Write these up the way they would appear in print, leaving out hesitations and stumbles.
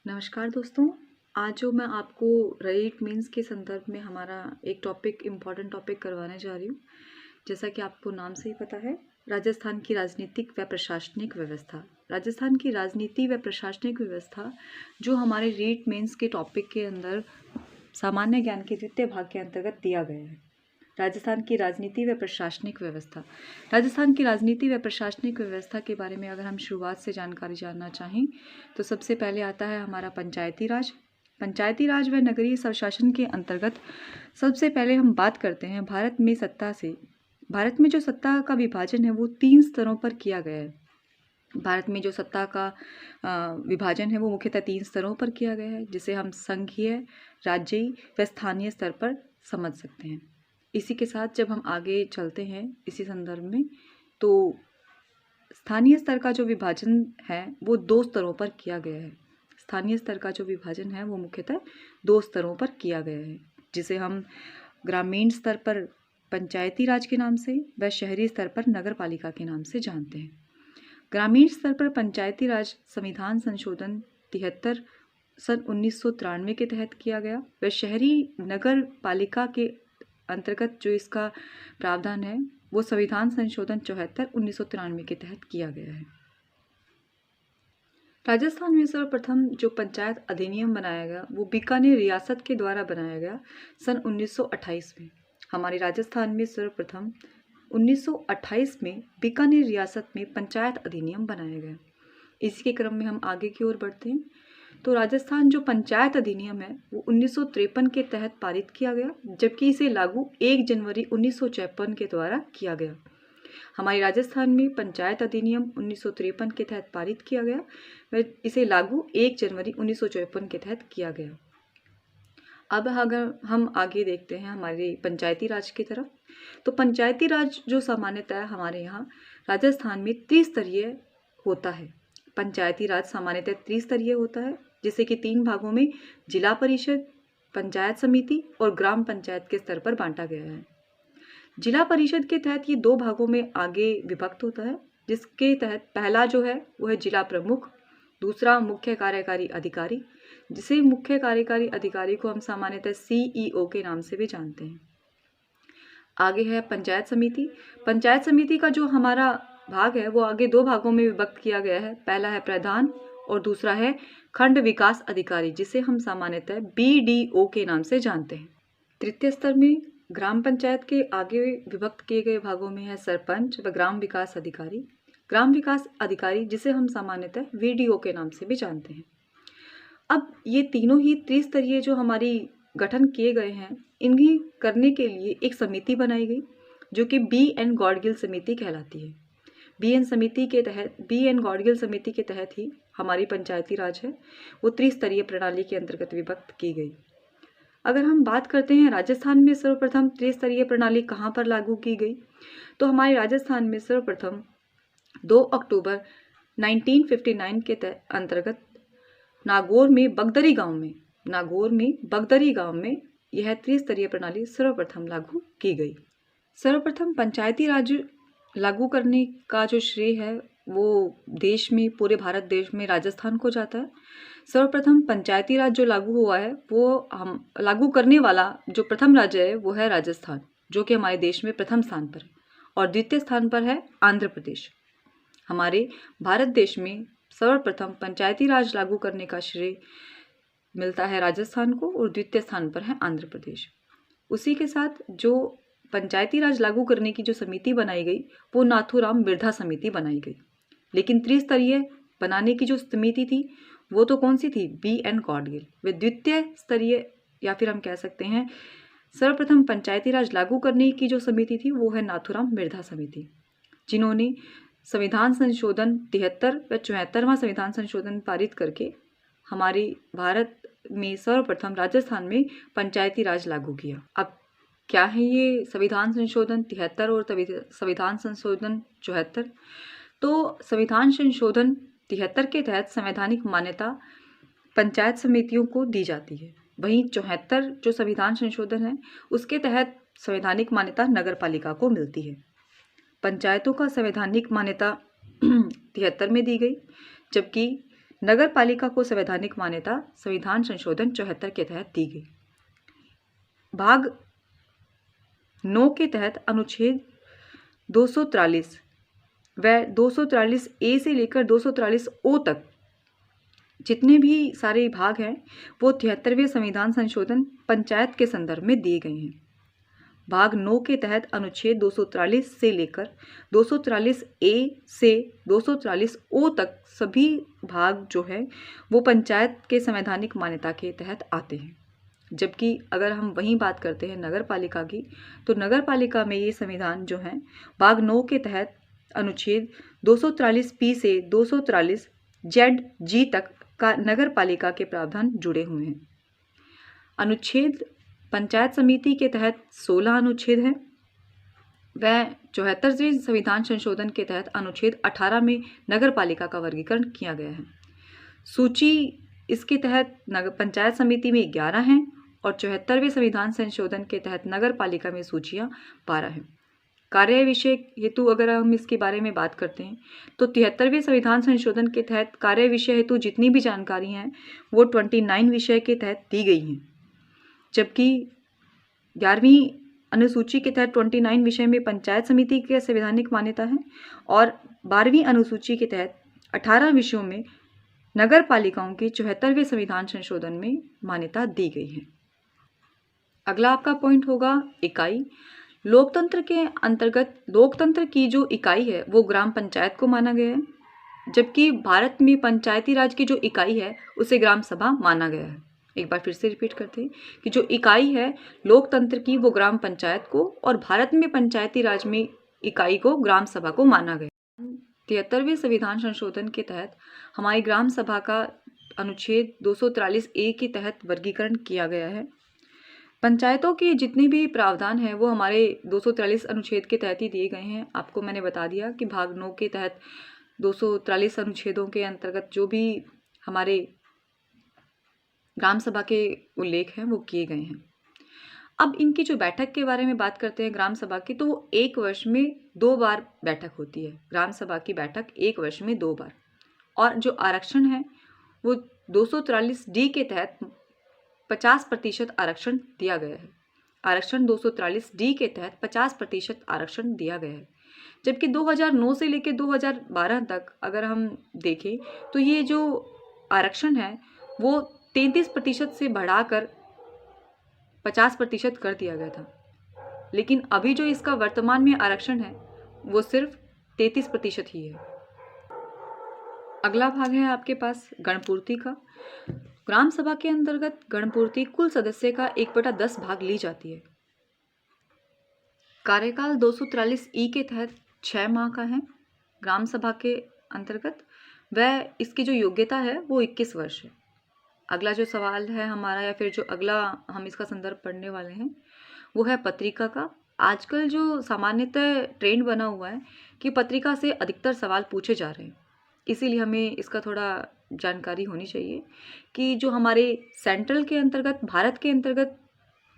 नमस्कार दोस्तों। आज जो मैं आपको रईट मीन्स के संदर्भ में हमारा एक इम्पॉर्टेंट टॉपिक करवाने जा रही हूँ। जैसा कि आपको नाम से ही पता है, राजस्थान की राजनीतिक व प्रशासनिक व्यवस्था। राजस्थान की राजनीति व प्रशासनिक व्यवस्था जो हमारे रीट मीन्स के टॉपिक के अंदर सामान्य ज्ञान के द्वितीय भाग के अंतर्गत दिया गया है। राजस्थान की राजनीति व प्रशासनिक व्यवस्था। राजस्थान की राजनीति व प्रशासनिक व्यवस्था के बारे में अगर हम शुरुआत से जानकारी जानना चाहें तो सबसे पहले आता है हमारा पंचायती राज। पंचायती राज व नगरीय स्वशासन के अंतर्गत सबसे पहले हम बात करते हैं भारत में जो सत्ता का विभाजन है वो 3 स्तरों पर किया गया है। भारत में जो सत्ता का विभाजन है वो मुख्यतः 3 स्तरों पर किया गया है, जिसे हम संघीय, राज्यीय व स्थानीय स्तर पर समझ सकते हैं। इसी के साथ जब हम आगे चलते हैं इसी संदर्भ में, तो स्थानीय स्तर का जो विभाजन है वो 2 स्तरों पर किया गया है। स्थानीय स्तर का जो विभाजन है वो मुख्यतः 2 स्तरों पर किया गया है, जिसे हम ग्रामीण स्तर पर पंचायती राज के नाम से व शहरी स्तर पर नगर पालिका के नाम से जानते हैं। ग्रामीण स्तर पर पंचायती राज संविधान संशोधन 73 सन 1993 के तहत किया गया व शहरी नगर पालिका के अंतर्गत जो इसका प्रावधान है वो संविधान संशोधन 74 1993 के तहत किया गया है। राजस्थान में सर्वप्रथम जो पंचायत अधिनियम बनाया गया वो बीकानेर रियासत के द्वारा बनाया गया सन 1928 में। हमारे राजस्थान में सर्वप्रथम 1928 में बीकानेर रियासत में पंचायत अधिनियम बनाया गया। इसी के क्रम में हम आगे की ओर बढ़ते हैं तो राजस्थान जो पंचायत अधिनियम है वो 1953 के तहत पारित किया गया, जबकि इसे लागू 1 जनवरी 1954 के द्वारा किया गया। हमारे राजस्थान में पंचायत अधिनियम 1953 के तहत पारित किया गया व इसे लागू 1 जनवरी 1954 के तहत किया गया। अब अगर हम आगे देखते हैं हमारे पंचायती राज की तरफ, तो पंचायती राज जो सामान्यतः हमारे यहाँ राजस्थान में त्रिस्तरीय होता है। पंचायती राज सामान्यतः त्रिस्तरीय होता है, जिसे कि 3 भागों में जिला परिषद, पंचायत समिति और ग्राम पंचायत के स्तर पर बांटा गया है। जिला परिषद के तहत ये 2 भागों में आगे विभक्त होता है, जिसके तहत पहला जो है वो है जिला प्रमुख, दूसरा मुख्य कार्यकारी अधिकारी, जिसे मुख्य कार्यकारी अधिकारी को हम सामान्यतः CEO के नाम से भी जानते हैं। आगे है पंचायत समिति। पंचायत समिति का जो हमारा भाग है वो आगे 2 भागों में विभक्त किया गया है। पहला है प्रधान और दूसरा है खंड विकास अधिकारी, जिसे हम सामान्यतः BDO के नाम से जानते हैं। तृतीय स्तर में ग्राम पंचायत के आगे विभक्त किए गए भागों में है सरपंच व ग्राम विकास अधिकारी। ग्राम विकास अधिकारी जिसे हम सामान्यतः VDO के नाम से भी जानते हैं। अब ये तीनों ही त्रिस्तरीय जो हमारी गठन किए गए हैं, इन्हें करने के लिए एक समिति बनाई गई जो कि BN गॉडगिल समिति कहलाती है। BN गॉडगिल समिति के तहत ही हमारी पंचायती राज है वो त्रिस्तरीय प्रणाली के अंतर्गत विभक्त की गई। अगर हम बात करते हैं राजस्थान में सर्वप्रथम त्रिस्तरीय प्रणाली कहाँ पर लागू की गई, तो हमारे राजस्थान में सर्वप्रथम 2 अक्टूबर 1959 के अंतर्गत नागौर में बगदरी गांव में यह त्रिस्तरीय प्रणाली सर्वप्रथम लागू की गई। सर्वप्रथम पंचायती राज लागू करने का जो श्रेय है वो पूरे भारत देश में राजस्थान को जाता है। सर्वप्रथम पंचायती राज जो लागू हुआ है वो हम लागू करने वाला जो प्रथम राज्य है वो है राजस्थान, जो कि हमारे देश में प्रथम स्थान पर है, और द्वितीय स्थान पर है आंध्र प्रदेश। हमारे भारत देश में सर्वप्रथम पंचायती राज लागू करने का श्रेय मिलता है राजस्थान को और द्वितीय स्थान पर है आंध्र प्रदेश। उसी के साथ जो पंचायती राज लागू करने की जो समिति बनाई गई वो नाथूराम मिर्धा समिति बनाई गई, लेकिन त्रिस्तरीय बनाने की जो समिति थी वो तो कौन सी थी? BN गॉडगिल। वे द्वितीय स्तरीय या फिर हम कह सकते हैं सर्वप्रथम पंचायती राज लागू करने की जो समिति थी वो है नाथूराम मिर्धा समिति, जिन्होंने संविधान संशोधन 73 व 74वां संविधान संशोधन पारित करके हमारे भारत में सर्वप्रथम राजस्थान में पंचायती राज लागू किया। अब क्या है ये संविधान संशोधन 73 और संविधान संशोधन 74? तो संविधान संशोधन 73 के तहत संवैधानिक मान्यता पंचायत समितियों को दी जाती है, वहीं 74 जो संविधान संशोधन है उसके तहत संवैधानिक मान्यता नगर पालिका को मिलती है। पंचायतों का संवैधानिक मान्यता 73 में दी गई, जबकि नगर पालिका को संवैधानिक मान्यता संविधान संशोधन 74 के तहत दी गई। भाग 9 के तहत अनुच्छेद 243 व 243 ए से लेकर 243 ओ तक जितने भी सारे भाग हैं वो 73वें संविधान संशोधन पंचायत के संदर्भ में दिए गए हैं। भाग 9 के तहत अनुच्छेद 243 से लेकर 243 ए से 243 ओ तक सभी भाग जो है वो पंचायत के संवैधानिक मान्यता के तहत आते हैं। जबकि अगर हम वहीं बात करते हैं नगर पालिका की, तो नगर पालिका में ये संविधान जो है भाग 9 के तहत अनुच्छेद 243 पी से 243 जेड जी तक का नगर पालिका के प्रावधान जुड़े हुए हैं। अनुच्छेद पंचायत समिति के तहत 16 अनुच्छेद हैं व 74वें संविधान संशोधन के तहत अनुच्छेद 18 में नगर पालिका का वर्गीकरण किया गया है। सूची इसके तहत नगर पंचायत समिति में 11 हैं और 74वें संविधान संशोधन के तहत नगर पालिका में सूचियां 12 हैं। कार्य विषय हेतु अगर हम इसके बारे में बात करते हैं तो 73वें संविधान संशोधन के तहत कार्य विषय हेतु जितनी भी जानकारी हैं वो 29 विषय के तहत दी गई हैं। जबकि 11वीं अनुसूची के तहत 29 विषय में पंचायत समिति की संवैधानिक मान्यता है और 12वीं अनुसूची के तहत 18 विषयों में नगर पालिकाओं के 74वें संविधान संशोधन में मान्यता दी गई है। अगला आपका पॉइंट होगा इकाई। लोकतंत्र के अंतर्गत लोकतंत्र की जो इकाई है वो ग्राम पंचायत को माना गया है, जबकि भारत में पंचायती राज की जो इकाई है उसे ग्राम सभा माना गया है। एक बार फिर से रिपीट करते हैं कि जो इकाई है लोकतंत्र की वो ग्राम पंचायत को और भारत में पंचायती राज में इकाई को ग्राम सभा को माना गया। 73वें संविधान संशोधन के तहत हमारी ग्राम सभा का अनुच्छेद 243 ए के तहत वर्गीकरण किया गया है। पंचायतों के जितने भी प्रावधान हैं वो हमारे 243 अनुच्छेद के तहत ही दिए गए हैं। आपको मैंने बता दिया कि भाग 9 के तहत 243 अनुच्छेदों के अंतर्गत जो भी हमारे ग्राम सभा के उल्लेख हैं वो किए गए हैं। अब इनकी जो बैठक के बारे में बात करते हैं ग्राम सभा की, तो वो 1 वर्ष में 2 बार बैठक होती है। ग्राम सभा की बैठक 1 वर्ष में 2 बार। और जो आरक्षण है वो 243 डी के तहत 50% आरक्षण दिया गया है। आरक्षण 243 डी के तहत 50% आरक्षण दिया गया है। जबकि 2009 से लेकर 2012 तक अगर हम देखें तो ये जो आरक्षण है वो 33% से बढ़ाकर 50% कर दिया गया था। लेकिन अभी जो इसका वर्तमान में आरक्षण है वो सिर्फ 33% ही है। अगला भाग है आपके पास गणपूर्ति का। ग्राम सभा के अंतर्गत गणपूर्ति कुल सदस्य का 1/10 भाग ली जाती है। कार्यकाल 243 ई के तहत 6 माह का है ग्राम सभा के अंतर्गत। वह इसकी जो योग्यता है वो 21 वर्ष है। अगला जो सवाल है हमारा या फिर जो अगला हम इसका संदर्भ पढ़ने वाले हैं वो है पत्रिका का। आजकल जो सामान्यतः ट्रेंड बना हुआ है कि पत्रिका से अधिकतर सवाल पूछे जा रहे हैं, इसीलिए हमें इसका थोड़ा जानकारी होनी चाहिए कि जो हमारे सेंट्रल के अंतर्गत भारत के अंतर्गत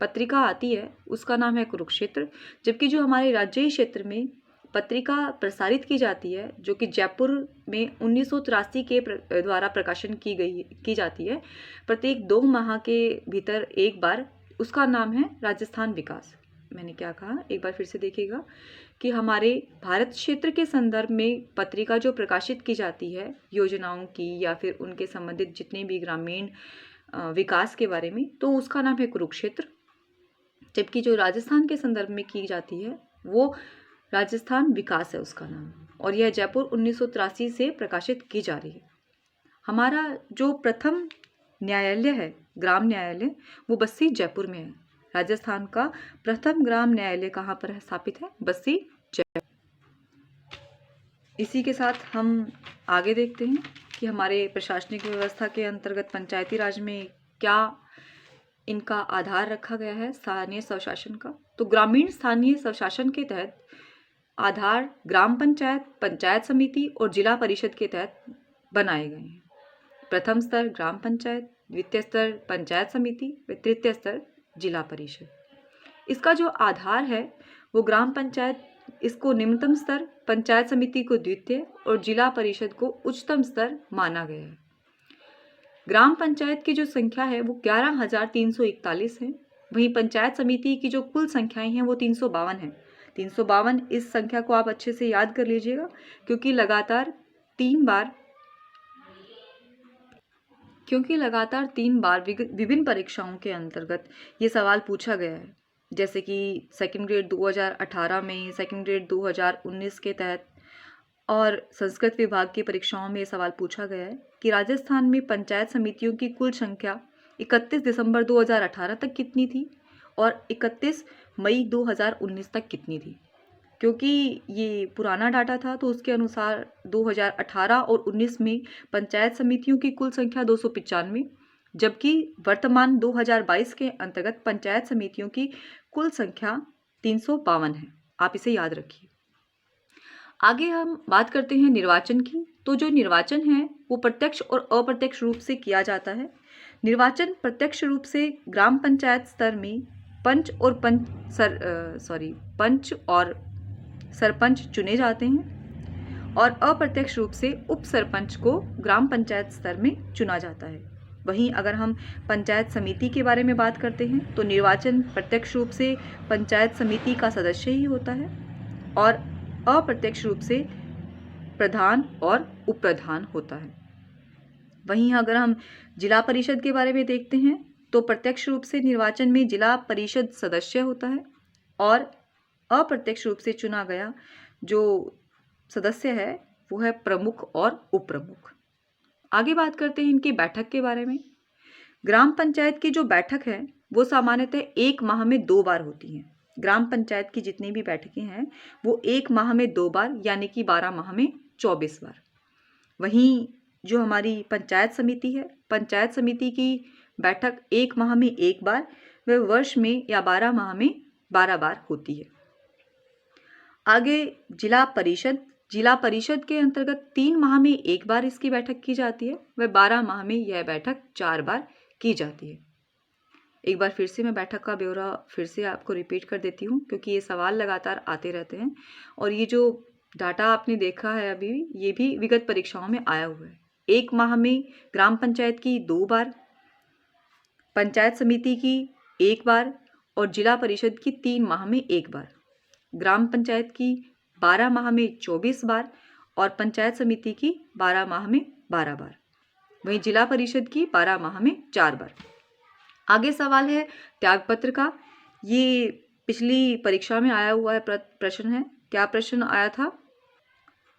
पत्रिका आती है उसका नाम है कुरुक्षेत्र। जबकि जो हमारे राज्यीय क्षेत्र में पत्रिका प्रसारित की जाती है जो कि जयपुर में 1983 के द्वारा प्रकाशन की जाती है प्रत्येक 2 माह के भीतर एक बार, उसका नाम है राजस्थान विकास। मैंने क्या कहा, एक बार फिर से देखिएगा कि हमारे भारत क्षेत्र के संदर्भ में पत्रिका जो प्रकाशित की जाती है योजनाओं की या फिर उनके संबंधित जितने भी ग्रामीण विकास के बारे में, तो उसका नाम है कुरुक्षेत्र। जबकि जो राजस्थान के संदर्भ में की जाती है वो राजस्थान विकास है उसका नाम, और यह जयपुर 1983 से प्रकाशित की जा रही है। हमारा जो प्रथम न्यायालय है ग्राम न्यायालय वो बस्सी जयपुर में है। राजस्थान का प्रथम ग्राम न्यायालय कहाँ पर स्थापित है? बस्सी जयपुर। इसी के साथ हम आगे देखते हैं कि हमारे प्रशासनिक व्यवस्था के अंतर्गत पंचायती राज में क्या इनका आधार रखा गया है स्थानीय स्वशासन का। तो ग्रामीण स्थानीय स्वशासन के तहत आधार ग्राम पंचायत, पंचायत समिति और जिला परिषद के तहत बनाए गए हैं। प्रथम स्तर ग्राम पंचायत, द्वितीय स्तर पंचायत समिति व तृतीय स्तर जिला परिषद। इसका जो आधार है वो ग्राम पंचायत, इसको निम्नतम स्तर, पंचायत समिति को द्वितीय और जिला परिषद को उच्चतम स्तर माना गया है। ग्राम पंचायत की जो संख्या है वो 11,341 है। वहीं पंचायत समिति की जो कुल संख्याएं हैं वो 352 है। 352 इस संख्या को आप अच्छे से याद कर लीजिएगा, क्योंकि लगातार तीन बार विभिन्न परीक्षाओं के अंतर्गत ये सवाल पूछा गया है। जैसे कि सेकंड ग्रेड 2018 में, सेकंड ग्रेड 2019 के तहत और संस्कृत विभाग की परीक्षाओं में ये सवाल पूछा गया है कि राजस्थान में पंचायत समितियों की कुल संख्या 31 दिसंबर 2018 तक कितनी थी और 31 मई 2019 तक कितनी थी। क्योंकि ये पुराना डाटा था तो उसके अनुसार 2018 और 19 में पंचायत समितियों की कुल संख्या 295, जबकि वर्तमान 2022 के अंतर्गत पंचायत समितियों की कुल संख्या 352 है। आप इसे याद रखिए। आगे हम बात करते हैं निर्वाचन की। तो जो निर्वाचन है वो प्रत्यक्ष और अप्रत्यक्ष रूप से किया जाता है। निर्वाचन प्रत्यक्ष रूप से ग्राम पंचायत स्तर में पंच और सरपंच चुने जाते हैं और अप्रत्यक्ष रूप से उप सरपंच को ग्राम पंचायत स्तर में चुना जाता है। वहीं अगर हम पंचायत समिति के बारे में बात करते हैं तो निर्वाचन प्रत्यक्ष रूप से पंचायत समिति का सदस्य ही होता है और अप्रत्यक्ष रूप से प्रधान और उप प्रधान होता है। वहीं अगर हम जिला परिषद के बारे में देखते हैं तो प्रत्यक्ष रूप से निर्वाचन में जिला परिषद सदस्य होता है और अप्रत्यक्ष रूप से चुना गया जो सदस्य है वो है प्रमुख और उप प्रमुख। आगे बात करते हैं इनकी बैठक के बारे में। ग्राम पंचायत की जो बैठक है वो सामान्यतः 1 माह में 2 बार होती है। ग्राम पंचायत की जितनी भी बैठकें हैं वो 1 माह में 2 बार यानी कि 12 माह में 24 बार। वहीं जो हमारी पंचायत समिति है, पंचायत समिति की बैठक 1 माह में 1 बार व वर्ष में या 12 माह में 12 बार होती है। आगे जिला परिषद के अंतर्गत 3 माह में 1 बार इसकी बैठक की जाती है व 12 माह में यह बैठक 4 बार की जाती है। एक बार फिर से मैं बैठक का ब्यौरा फिर से आपको रिपीट कर देती हूँ, क्योंकि ये सवाल लगातार आते रहते हैं और ये जो डाटा आपने देखा है अभी ये भी विगत परीक्षाओं में आया हुआ है। 1 माह में ग्राम पंचायत की 2 बार, पंचायत समिति की 1 बार और जिला परिषद की 3 माह में 1 बार, ग्राम पंचायत की 12 माह में 24 बार और पंचायत समिति की 12 माह में 12 बार, वहीं जिला परिषद की 12 माह में 4 बार। आगे सवाल है त्यागपत्र का। ये पिछली परीक्षा में आया हुआ है प्रश्न है। क्या प्रश्न आया था?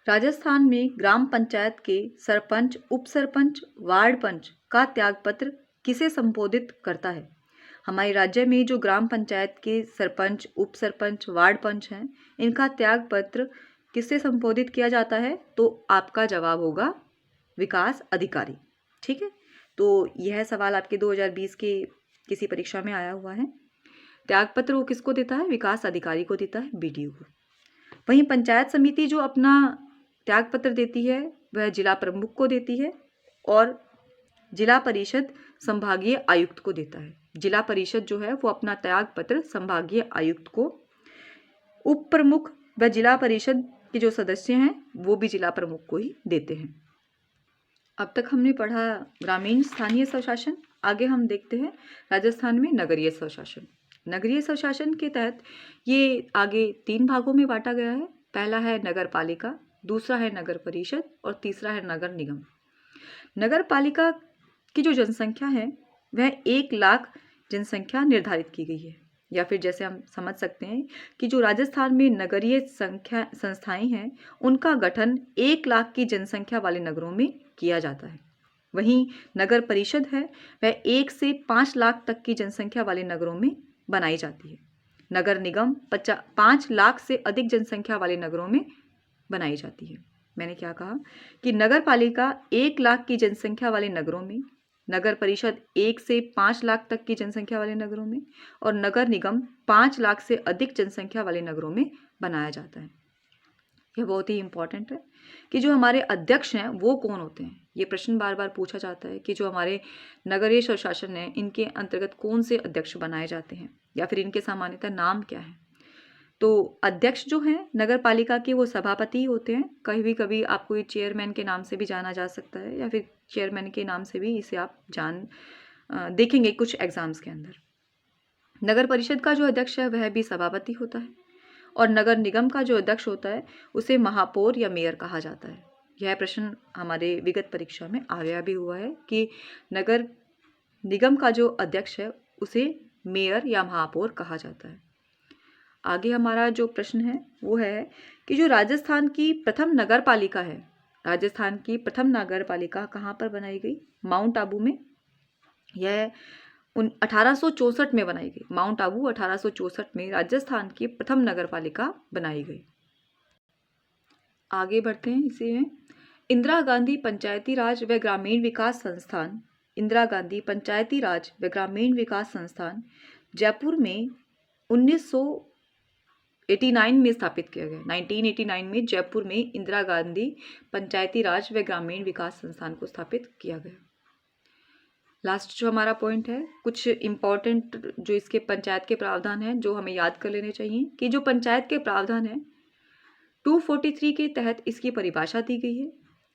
राजस्थान में ग्राम पंचायत के सरपंच, उप सरपंच, वार्ड पंच का त्यागपत्र किसे संबोधित करता है? हमारे राज्य में जो ग्राम पंचायत के सरपंच, उप सरपंच, वार्ड पंच हैं, इनका त्याग पत्र किससे संबोधित किया जाता है? तो आपका जवाब होगा विकास अधिकारी। ठीक है, तो यह सवाल आपके 2020 के किसी परीक्षा में आया हुआ है। त्यागपत्र वो किसको देता है? विकास अधिकारी को देता है, बीडीओ को। वहीं पंचायत समिति जो अपना त्यागपत्र देती है वह जिला प्रमुख को देती है और जिला परिषद संभागीय आयुक्त को देता है। जिला परिषद जो है वो अपना त्यागपत्र संभागीय आयुक्त को, उप प्रमुख व जिला परिषद के जो सदस्य हैं वो भी जिला प्रमुख को ही देते हैं। अब तक हमने पढ़ा ग्रामीण स्थानीय स्वशासन। आगे हम देखते हैं राजस्थान में नगरीय स्वशासन। नगरीय स्वशासन के तहत ये आगे 3 भागों में बांटा गया है। पहला है नगर पालिका, दूसरा है नगर परिषद और तीसरा है नगर निगम। नगर पालिका की जो जनसंख्या है वह 1 लाख जनसंख्या निर्धारित की गई है, या फिर जैसे हम समझ सकते हैं कि जो राजस्थान में नगरीय संस्थाएं हैं उनका गठन 1 लाख की जनसंख्या वाले नगरों में किया जाता है। वहीं नगर परिषद है वह 1 से 5 लाख तक की जनसंख्या वाले नगरों में बनाई जाती है। नगर निगम 5 लाख से अधिक जनसंख्या वाले नगरों में बनाई जाती है। मैंने क्या कहा कि नगर पालिका 1 लाख की जनसंख्या वाले नगरों में, नगर परिषद 1 से 5 लाख तक की जनसंख्या वाले नगरों में और नगर निगम 5 लाख से अधिक जनसंख्या वाले नगरों में बनाया जाता है। यह बहुत ही इंपॉर्टेंट है कि जो हमारे अध्यक्ष हैं वो कौन होते हैं। ये प्रश्न बार बार पूछा जाता है कि जो हमारे नगरीय स्वशासन है इनके अंतर्गत कौन से अध्यक्ष बनाए जाते हैं या फिर इनके सामान्यतः नाम क्या है। तो अध्यक्ष जो हैं नगर पालिका के वो सभापति होते हैं। कभी कभी आपको ये चेयरमैन के नाम से भी जाना जा सकता है या फिर चेयरमैन के नाम से भी इसे आप देखेंगे कुछ एग्जाम्स के अंदर। नगर परिषद का जो अध्यक्ष है वह भी सभापति होता है और नगर निगम का जो अध्यक्ष होता है उसे महापौर या मेयर कहा जाता है। यह प्रश्न हमारे विगत परीक्षा में आया भी हुआ है कि नगर निगम का जो अध्यक्ष है उसे मेयर या महापौर कहा जाता है। आगे हमारा जो प्रश्न है वो है कि जो राजस्थान की प्रथम नगर पालिका है, राजस्थान की प्रथम नगर पालिका कहाँ पर बनाई गई? माउंट आबू में। यह 1864 में बनाई गई। माउंट आबू 1864 में राजस्थान की प्रथम नगर पालिका बनाई गई। आगे बढ़ते हैं इसी में। इंदिरा गांधी पंचायती राज व ग्रामीण विकास संस्थान, इंदिरा गांधी पंचायती राज व ग्रामीण विकास संस्थान जयपुर में 1989 में स्थापित किया गया। 1989 में जयपुर में इंदिरा गांधी पंचायती राज व ग्रामीण विकास संस्थान को स्थापित किया गया। लास्ट जो हमारा पॉइंट है, कुछ इम्पॉर्टेंट जो इसके पंचायत के प्रावधान हैं जो हमें याद कर लेने चाहिए कि जो पंचायत के प्रावधान हैं 243 के तहत इसकी परिभाषा दी गई है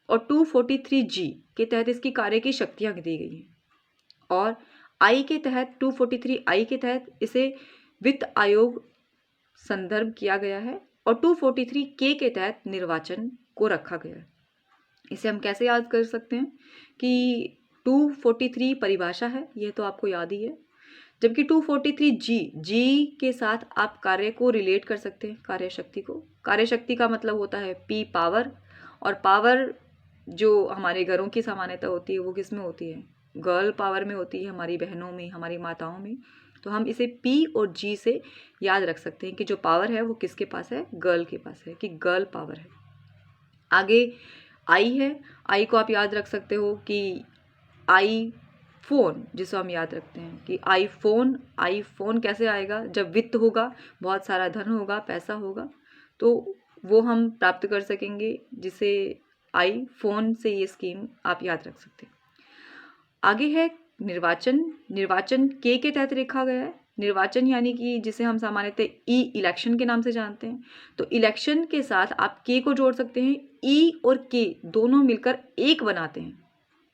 और 243G के तहत इसकी कार्य की शक्तियाँ दी गई हैं और आई के तहत 243I के तहत इसे वित्त आयोग संदर्भ किया गया है और 243K के तहत निर्वाचन को रखा गया है। इसे हम कैसे याद कर सकते हैं कि 243 परिभाषा है, यह तो आपको याद ही है, जबकि 243G के साथ आप कार्य को रिलेट कर सकते हैं, कार्य शक्ति को। कार्य शक्ति का मतलब होता है P पावर, और पावर जो हमारे घरों की सामान्यता होती है वो किस में होती है? गर्ल पावर में होती है, हमारी बहनों में, हमारी माताओं में। तो हम इसे P और G से याद रख सकते हैं कि जो पावर है वो किसके पास है? गर्ल के पास है, कि गर्ल पावर है। आगे आई है, आई को आप याद रख सकते हो कि आई फोन, जिसे हम याद रखते हैं कि आईफोन कैसे आएगा? जब वित्त होगा, बहुत सारा धन होगा, पैसा होगा, तो वो हम प्राप्त कर सकेंगे, जिसे आईफोन से ये स्कीम आप याद रख सकते हैं। आगे है निर्वाचन के तहत लिखा गया है। निर्वाचन यानी कि जिसे हम सामान्यतः ई इलेक्शन के नाम से जानते हैं। तो इलेक्शन के साथ आप के को जोड़ सकते हैं, ई और के दोनों मिलकर एक बनाते हैं।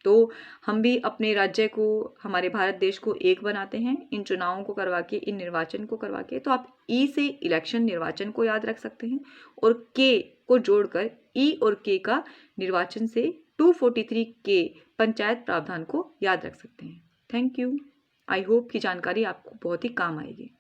तो हम भी अपने राज्य को, हमारे भारत देश को एक बनाते हैं इन चुनावों को करवा के, इन निर्वाचन को करवा के। तो आप ई से इलेक्शन निर्वाचन को याद रख सकते हैं और के को जोड़कर ई और के का निर्वाचन से 243 के पंचायत प्रावधान को याद रख सकते हैं। Thank you. आई होप कि जानकारी आपको बहुत ही काम आएगी।